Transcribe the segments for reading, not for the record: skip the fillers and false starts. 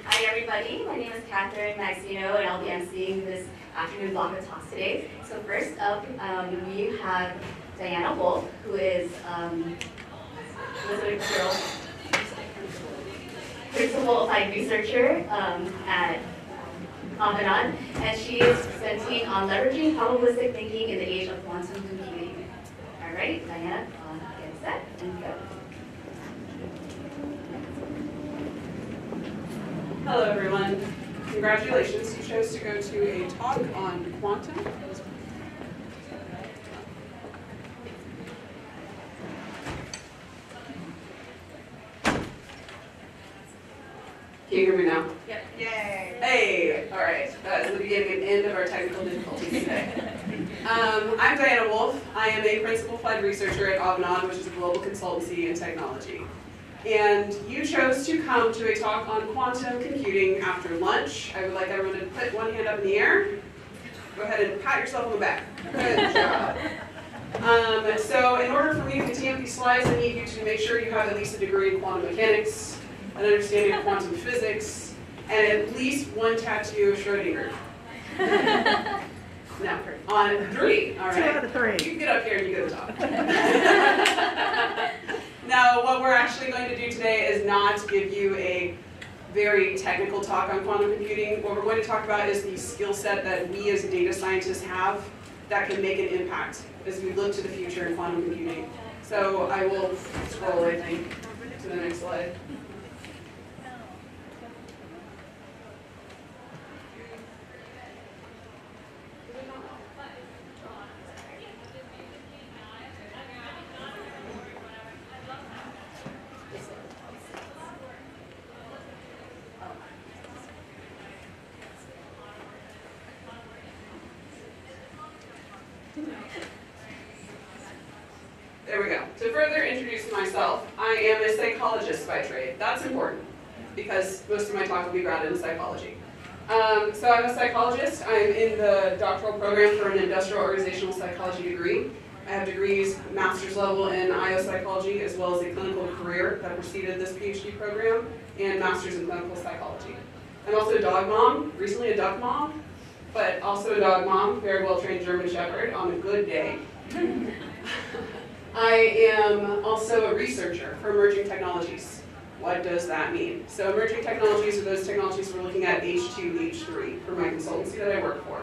Hi everybody, my name is Catherine Maxino and I'll be emceeing this afternoon block of talks today. So first up, we have Diana Wolfe, who is Elizabeth Carroll's principal applied researcher at Avanade, and she is presenting on leveraging probabilistic thinking in the age of quantum computing. All right, Diana, get set and go. Hello everyone. Congratulations, you chose to go to a talk on quantum. Can you hear me now? Yep. Yay! Hey! Alright, that is the beginning and end of our technical difficulties today. I'm Diana Wolfe. I am a principal applied researcher at Avanade, which is a global consultancy in technology. And you chose to come to a talk on quantum computing after lunch. I would like everyone to put one hand up in the air. Go ahead and pat yourself on the back. Good job. So in order for me to continue with these slides, I need you to make sure you have at least a degree in quantum mechanics, an understanding of quantum physics, and at least one tattoo of Schrodinger. No, on 3. All right. 2 out of 3. You can get up here and you get the top. Now, what we're actually going to do today is not give you a very technical talk on quantum computing. What we're going to talk about is the skill set that we as data scientists have that can make an impact as we look to the future in quantum computing. So I will scroll, I think, to the next slide. There we go. To further introduce myself, I am a psychologist by trade. That's important because most of my talk will be grounded in psychology. So I'm a psychologist. I'm in the doctoral program for an industrial organizational psychology degree. I have degrees master's level in IO psychology as well as a clinical career that preceded this PhD program and master's in clinical psychology. I'm also a dog mom, recently a duck mom, but also a dog mom, very well trained German Shepherd on a good day. I am also a researcher for emerging technologies. What does that mean? So emerging technologies are those technologies we're looking at H2, H3 for my consultancy that I work for.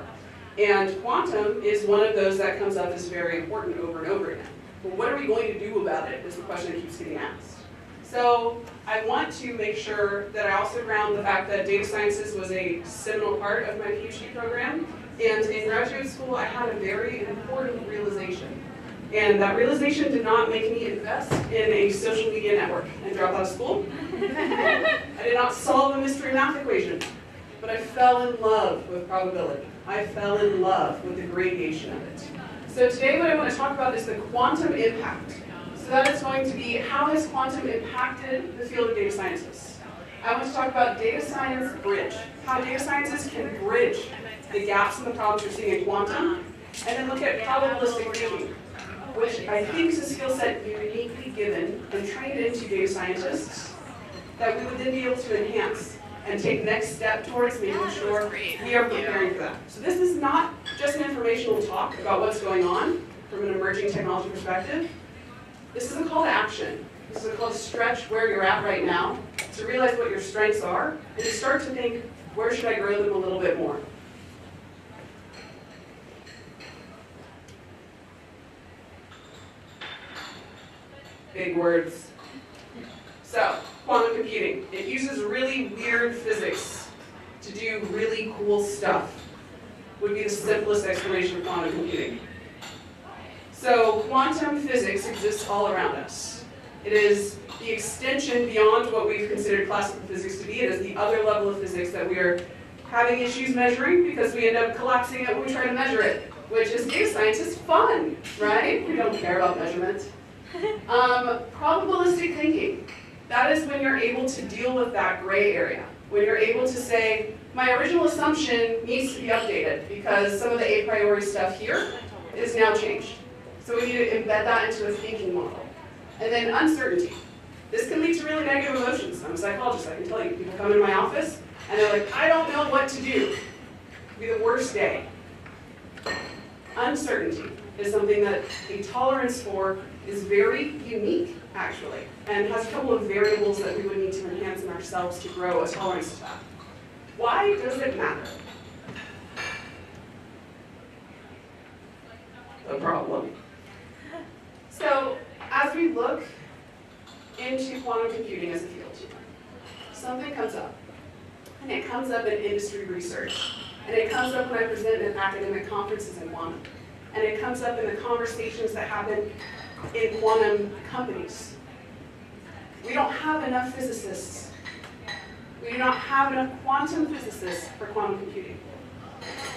And quantum is one of those that comes up as very important over and over again. Well, what are we going to do about it is the question that keeps getting asked. So I want to make sure that I also ground the fact that data sciences was a seminal part of my PhD program. And in graduate school, I had a very important realization. And that realization did not make me invest in a social media network and drop out of school. I did not solve a mystery math equation, but I fell in love with probability. I fell in love with the gradation of it. So today what I want to talk about is the quantum impact. So that is going to be how has quantum impacted the field of data sciences. I want to talk about data science bridge, how data scientists can bridge the gaps in the problems we're seeing in quantum, and then look at probabilistic thinking, which I think is a skill set uniquely given and trained into data scientists that we would then be able to enhance and take the next step towards making sure we are preparing for that. So this is not just an informational talk about what's going on from an emerging technology perspective. This is a call to action. This is a call to stretch where you're at right now, to realize what your strengths are, and to start to think, where should I grow them a little bit more? Big words. So, quantum computing. It uses really weird physics to do really cool stuff. Would be the simplest explanation of quantum computing. So, quantum physics exists all around us. It is the extension beyond what we've considered classical physics to be. It is the other level of physics that we are having issues measuring because we end up collapsing it when we try to measure it, which is data science is fun, right? We don't care about measurement. Probabilistic thinking. That is when you're able to deal with that gray area. When you're able to say, my original assumption needs to be updated because some of the a priori stuff here is now changed. So we need to embed that into a thinking model. And then uncertainty. This can lead to really negative emotions. I'm a psychologist, I can tell you. People come into my office, and they're like, I don't know what to do. It'll be the worst day. Uncertainty is something that a tolerance for is very unique, actually, and has a couple of variables that we would need to enhance in ourselves to grow a tolerance to that. Why does it matter? The problem. So, as we look into quantum computing as a field, something comes up. And it comes up in industry research. And it comes up when I present at academic conferences in quantum. And it comes up in the conversations that happen in quantum companies. We don't have enough physicists. We do not have enough quantum physicists for quantum computing.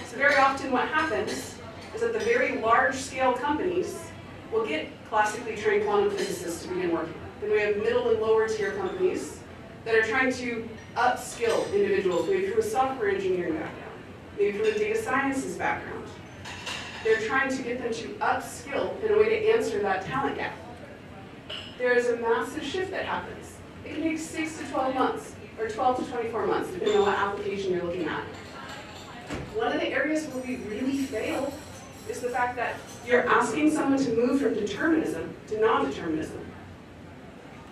So very often what happens is that the very large-scale companies will get classically trained quantum physicists to begin working. Then we have middle and lower tier companies that are trying to upskill individuals, maybe from a software engineering background, maybe from a data sciences background. They're trying to get them to upskill in a way to answer that talent gap. There is a massive shift that happens. It can take 6 to 12 months, or 12 to 24 months, depending on what application you're looking at. One of the areas where we really fail is the fact that you're asking someone to move from determinism to non-determinism.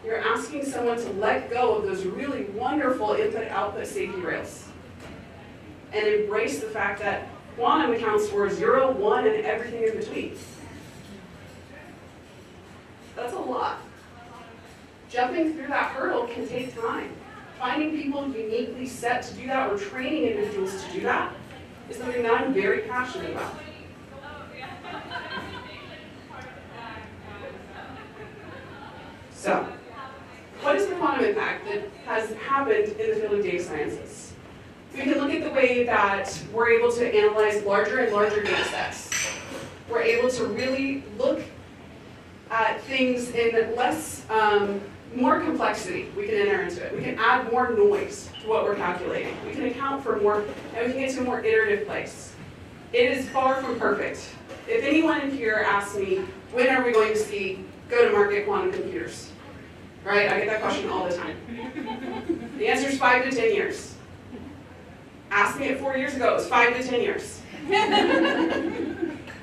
You're asking someone to let go of those really wonderful input-output safety rails and embrace the fact that quantum accounts for 0, 1, and everything in between. That's a lot. Jumping through that hurdle can take time. Finding people uniquely set to do that or training individuals to do that is something that I'm very passionate about. So, what is the quantum impact that has happened in the field of data sciences? We can look at the way that we're able to analyze larger and larger data sets. We're able to really look at things in more complexity. We can enter into it. We can add more noise to what we're calculating. We can account for more, and we can get to a more iterative place. It is far from perfect. If anyone in here asks me, when are we going to see go-to-market quantum computers? Right? I get that question all the time. The answer is 5 to 10 years. Asked me it 4 years ago, it was 5 to 10 years.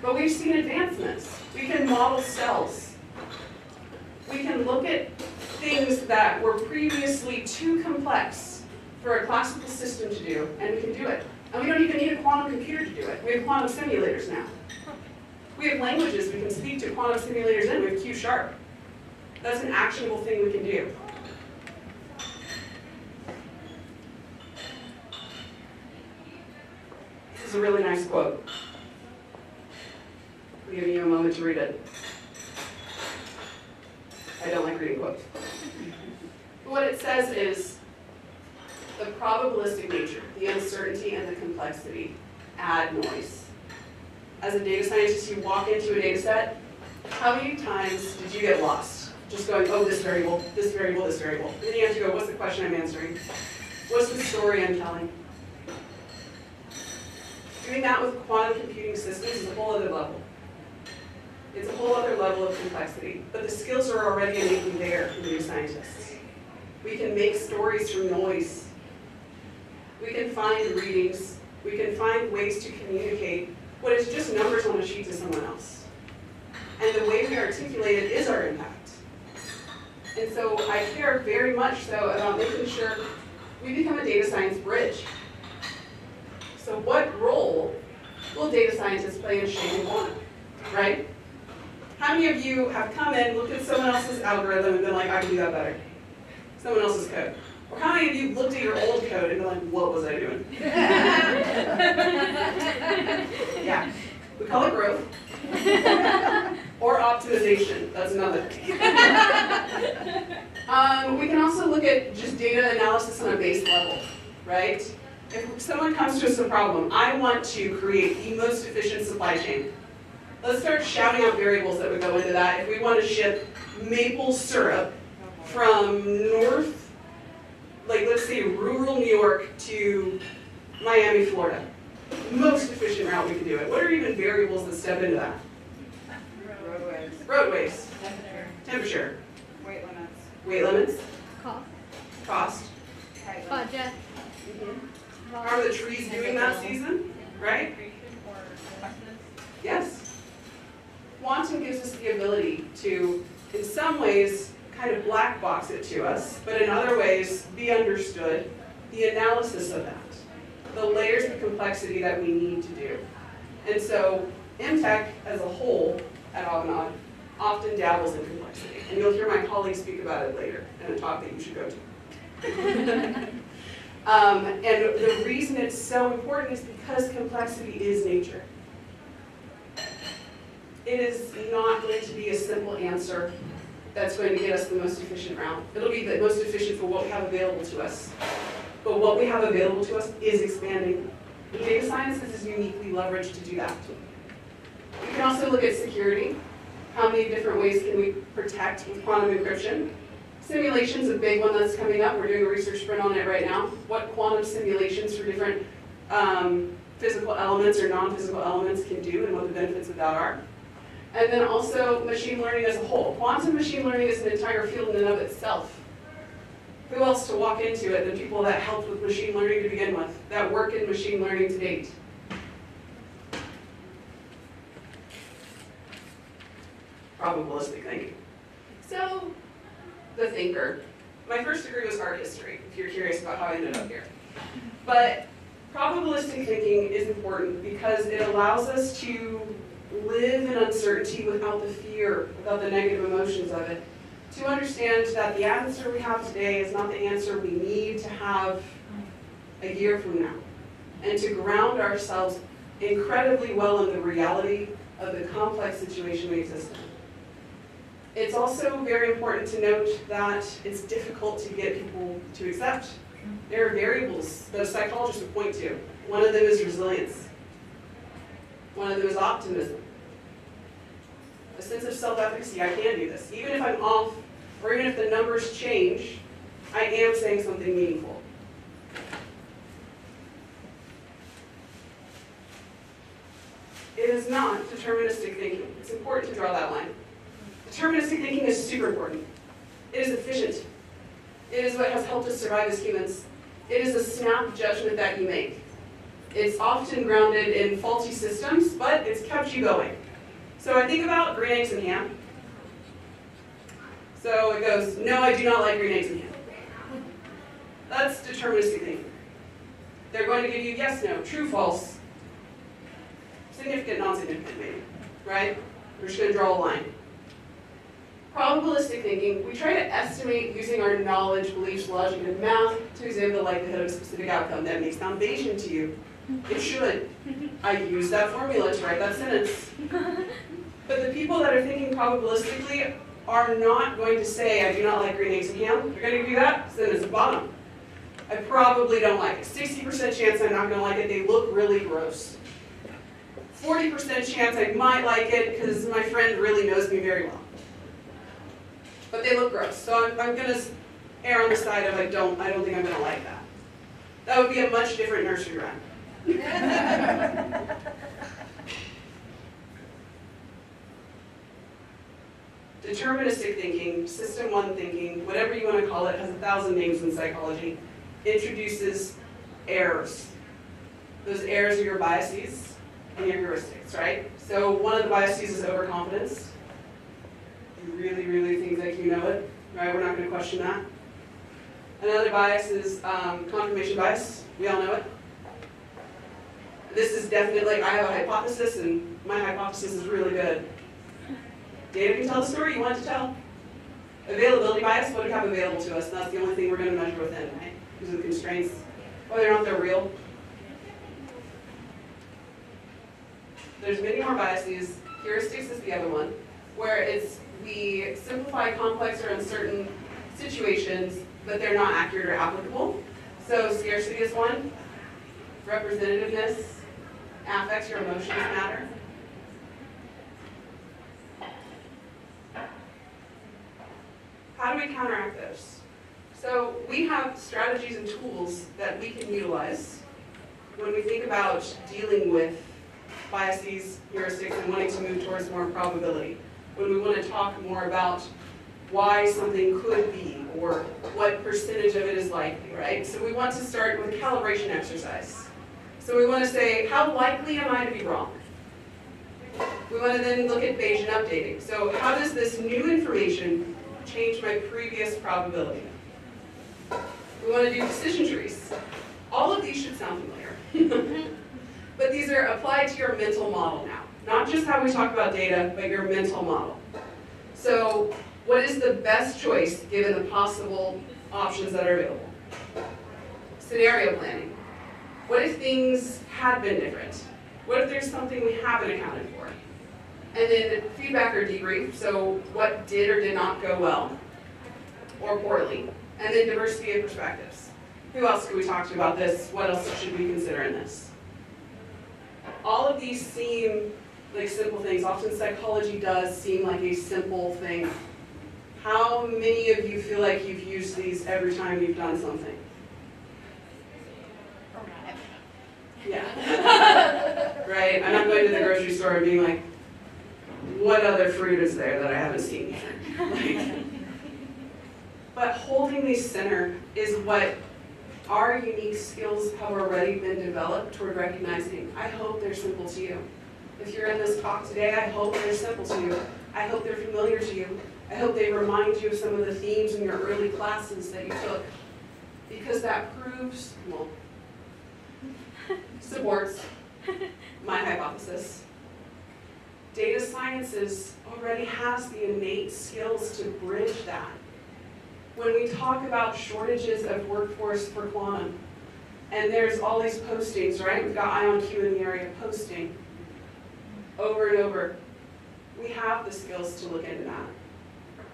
But we've seen advancements. We can model cells. We can look at things that were previously too complex for a classical system to do, and we can do it. And we don't even need a quantum computer to do it. We have quantum simulators now. We have languages we can speak to quantum simulators in. We have Q#. That's an actionable thing we can do. This is a really nice quote. I'll give you a moment to read it. I don't like reading quotes. But what it says is, the probabilistic nature, the uncertainty and the complexity add noise. As a data scientist, you walk into a data set, how many times did you get lost? Just going, oh, this variable, this variable, this variable. And then you have to go, what's the question I'm answering? What's the story I'm telling? Doing that with quantum computing systems is a whole other level. It's a whole other level of complexity. But the skills are already innately there for data scientists. We can make stories from noise. We can find readings. We can find ways to communicate what is just numbers on a sheet to someone else. And the way we articulate it is our impact. And so I care very much so about making sure we become a data science bridge. So what role will data scientists play in shaping quantum, right? How many of you have come in, looked at someone else's algorithm and been like, I can do that better? Someone else's code. Or how many of you looked at your old code and been like, what was I doing? Yeah, we call it growth. Or optimization, that's another thing. We can also look at just data analysis on a base level, right? If someone comes to us with a problem, I want to create the most efficient supply chain. Let's start shouting out variables that would go into that. If we want to ship maple syrup from north, like let's say rural New York to Miami, Florida, most efficient route we can do it. What are even variables that step into that? Roadways. Roadways. Temperature. Temperature. Weight limits. Weight limits. Cost. Cost. Height limits. Budget. How are the trees doing that season, right? Yes. Quantum gives us the ability to, in some ways, kind of black box it to us, but in other ways, be understood, the analysis of that, the layers of complexity that we need to do. And so, MTech as a whole at Avanade often dabbles in complexity. And you'll hear my colleagues speak about it later in a talk that you should go to. And the reason it's so important is because complexity is nature. It is not going to be a simple answer that's going to get us the most efficient route. It'll be the most efficient for what we have available to us. But what we have available to us is expanding. And data sciences is uniquely leveraged to do that. We can also look at security. How many different ways can we protect with quantum encryption? Simulation's a big one that's coming up. We're doing a research sprint on it right now. What quantum simulations for different physical elements or non-physical elements can do and what the benefits of that are. And then also machine learning as a whole. Quantum machine learning is an entire field in and of itself. Who else to walk into it than people that helped with machine learning to begin with, that work in machine learning to date? Probabilistic thinking. So, the thinker. My first degree was art history, if you're curious about how I ended up here. But probabilistic thinking is important because it allows us to live in uncertainty without the fear, without the negative emotions of it. To understand that the answer we have today is not the answer we need to have a year from now. And to ground ourselves incredibly well in the reality of the complex situation we exist in. It's also very important to note that it's difficult to get people to accept. There are variables that a psychologist would point to. One of them is resilience. One of them is optimism. A sense of self-efficacy, I can do this. Even if I'm off, or even if the numbers change, I am saying something meaningful. It is not deterministic thinking. It's important to draw that line. Deterministic thinking is super important. It is efficient. It is what has helped us survive as humans. It is a snap judgment that you make. It's often grounded in faulty systems, but it's kept you going. So I think about green eggs and ham. So it goes, no, I do not like green eggs and ham. That's deterministic thinking. They're going to give you yes, no, true, false, significant, non-significant, maybe, right? We're just going to draw a line. Probabilistic thinking, we try to estimate using our knowledge, beliefs, logic, and math to examine the likelihood of a specific outcome. That makes sound Bayesian to you. It should. I use that formula to write that sentence. But the people that are thinking probabilistically are not going to say, I do not like green eggs and ham. They're going to do that sentence at the bottom. I probably don't like it. 60% chance I'm not going to like it. They look really gross. 40% chance I might like it because my friend really knows me very well. But they look gross. So I'm going to err on the side of I don't think I'm going to like that. That would be a much different nursery rhyme. Deterministic thinking, system one thinking, whatever you want to call it, has 1,000 names in psychology, introduces errors. Those errors are your biases and your heuristics, right? So one of the biases is overconfidence. You really, really think like you know it, right? We're not going to question that. Another bias is confirmation bias. We all know it. This is definitely, I have a hypothesis, and my hypothesis is really good. Data can tell the story you want to tell. Availability bias, what do we have available to us? That's the only thing we're going to measure within, right? These are the constraints, whether or not they're real. There's many more biases. Heuristics is the other one, where it's we simplify complex or uncertain situations, but they're not accurate or applicable. So scarcity is one. Representativeness, affects your emotions matter. How do we counteract those? So we have strategies and tools that we can utilize when we think about dealing with biases, heuristics, and wanting to move towards more probability. When we want to talk more about why something could be, or what percentage of it is likely, right? So we want to start with a calibration exercise. So we want to say, how likely am I to be wrong? We want to then look at Bayesian updating. So how does this new information change my previous probability? We want to do decision trees. All of these should sound familiar. But these are applied to your mental model now. Not just how we talk about data, but your mental model. So what is the best choice given the possible options that are available? Scenario planning. What if things had been different? What if there's something we haven't accounted for? And then feedback or debrief, so what did or did not go well or poorly? And then diversity of perspectives. Who else could we talk to about this? What else should we consider in this? All of these seem like simple things. Often psychology does seem like a simple thing. How many of you feel like you've used these every time you've done something? Yeah. Right? I'm not going to the grocery store and being like, what other fruit is there that I haven't seen yet? Like, but holding these center is what our unique skills have already been developed toward recognizing. I hope they're simple to you. If you're in this talk today, I hope they're simple to you. I hope they're familiar to you. I hope they remind you of some of the themes in your early classes that you took. Because that proves, well, supports my hypothesis. Data sciences already has the innate skills to bridge that. When we talk about shortages of workforce for quantum, and there's all these postings, right? We've got IonQ in the area posting over and over. We have the skills to look into that.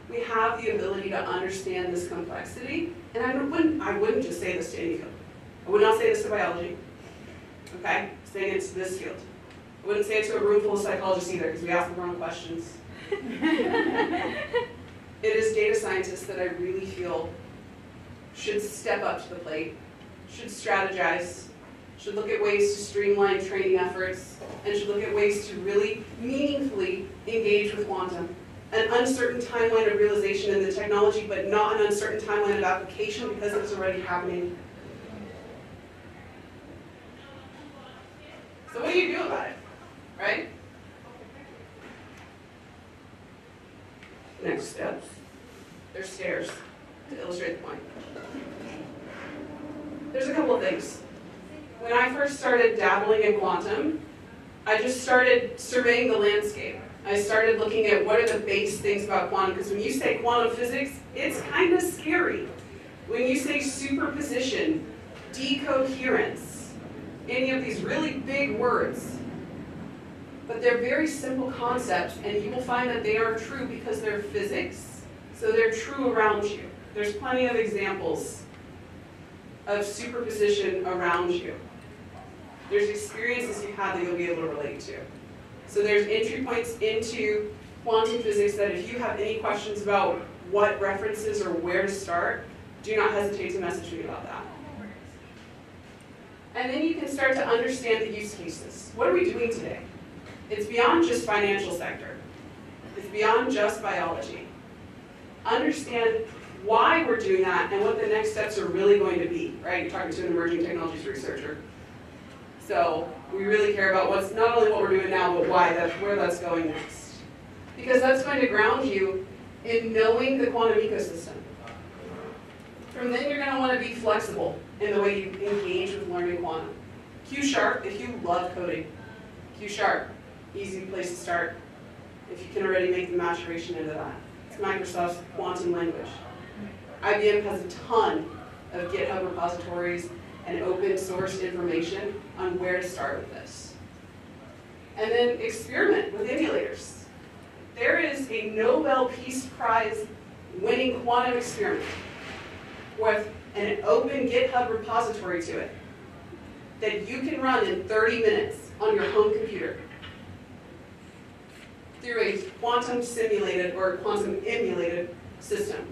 We have the ability to understand this complexity, and I wouldn't just say this to any field. I would not say this to biology, okay? I'm saying it to this field. I wouldn't say it to a room full of psychologists either, because we ask the wrong questions. It is data scientists that I really feel should step up to the plate, should strategize, should look at ways to streamline training efforts, and should look at ways to really meaningfully engage with quantum. An uncertain timeline of realization in the technology, but not an uncertain timeline of application because it's already happening. So what do you do about it, right? Next steps. There's stairs to illustrate the point. There's a couple of things. When I first started dabbling in quantum, I just started surveying the landscape. I started looking at what are the base things about quantum, because when you say quantum physics, it's kind of scary. When you say superposition, decoherence, any of these really big words, but they're very simple concepts, and you will find that they are true because they're physics, so they're true around you. There's plenty of examples of superposition around you. There's experiences you've had that you'll be able to relate to. So there's entry points into quantum physics that if you have any questions about what references or where to start, do not hesitate to message me about that. And then you can start to understand the use cases. What are we doing today? It's beyond just financial sector. It's beyond just biology. Understand why we're doing that and what the next steps are really going to be, right? You're talking to an emerging technologies researcher. So we really care about what's not only what we're doing now, but why, where that's going next. Because that's going to ground you in knowing the quantum ecosystem. From then you're going to want to be flexible in the way you engage with learning quantum. Q#, if you love coding, Q#, easy place to start if you can already make the maturation into that. It's Microsoft's quantum language. IBM has a ton of GitHub repositories and open source information on where to start with this. And then experiment with emulators. There is a Nobel Peace Prize winning quantum experiment with an open GitHub repository to it that you can run in 30 minutes on your home computer through a quantum simulated or quantum emulated system.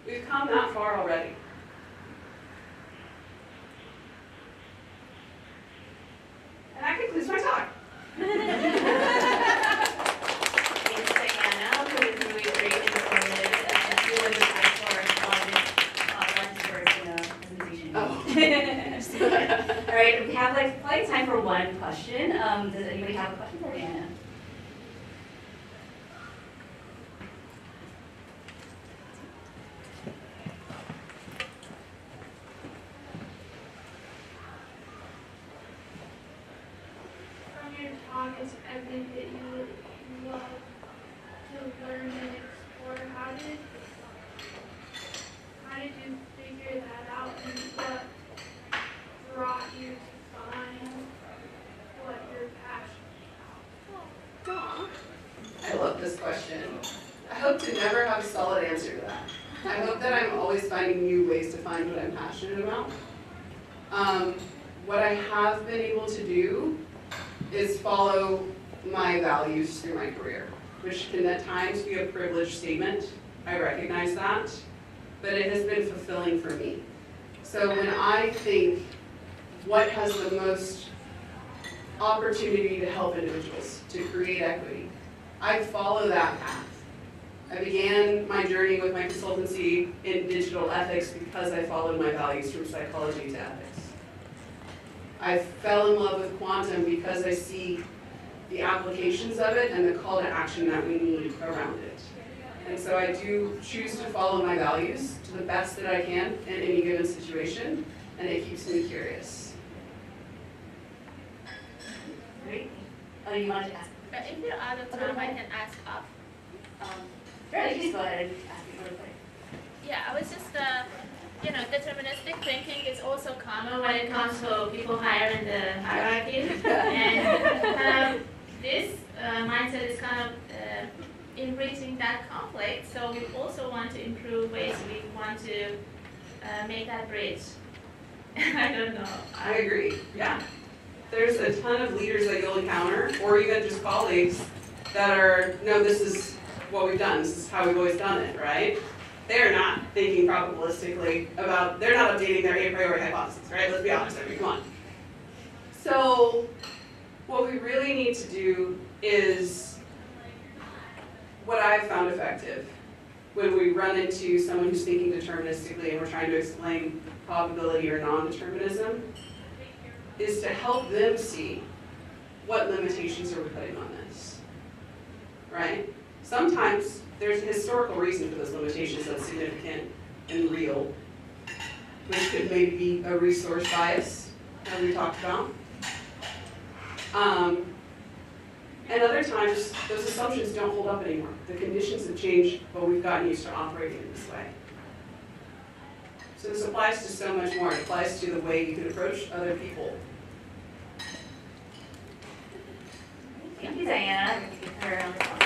We've come that far already. And that concludes my talk. Thanks, Diana. All right, we have like plenty of time for one question. Does anybody have a question for Diana? From your talk, it's evident that you would love to learn and explore. How did you figure that out, and what brought you to find what you're passionate about? I love this question. I hope to never have a solid answer to that. I hope that I'm always finding new ways to find what I'm passionate about. What I have been able to do is follow my values through my career, which can at times be a privileged statement. I recognize that, but it has been fulfilling for me. So when I think what has the most opportunity to help individuals, to create equity, I follow that path. I began my journey with my consultancy in digital ethics because I followed my values from psychology to ethics. I fell in love with quantum because I see the applications of it and the call to action that we need around it. And so I do choose to follow my values to the best that I can in any given situation, and it keeps me curious. Great. Oh, you wanted to ask? If you're out of time, I can ask up. Sure, please go ahead and ask me really quick. Yeah, I was just, deterministic thinking is also common when it comes to people higher in the hierarchy. And this mindset is kind of embracing that conflict. So we also want to improve ways we want to make that bridge. I don't know. I agree, yeah. There's a ton of leaders that you'll encounter, or even just colleagues, that are, no, this is what we've done, this is how we've always done it, right? They're not thinking probabilistically about, they're not updating their a priori hypothesis, right? Let's be honest, come on. So what we really need to do is what I've found effective when we run into someone who's thinking deterministically and we're trying to explain probability or non-determinism, is to help them see what limitations are we putting on this, right? Sometimes there's a historical reason for those limitations that's significant and real, which could maybe be a resource bias, as we talked about. And other times, those assumptions don't hold up anymore. The conditions have changed, but we've gotten used to operating in this way. So this applies to so much more. It applies to the way you can approach other people. Thank you, Diana. Let's give her a round of applause.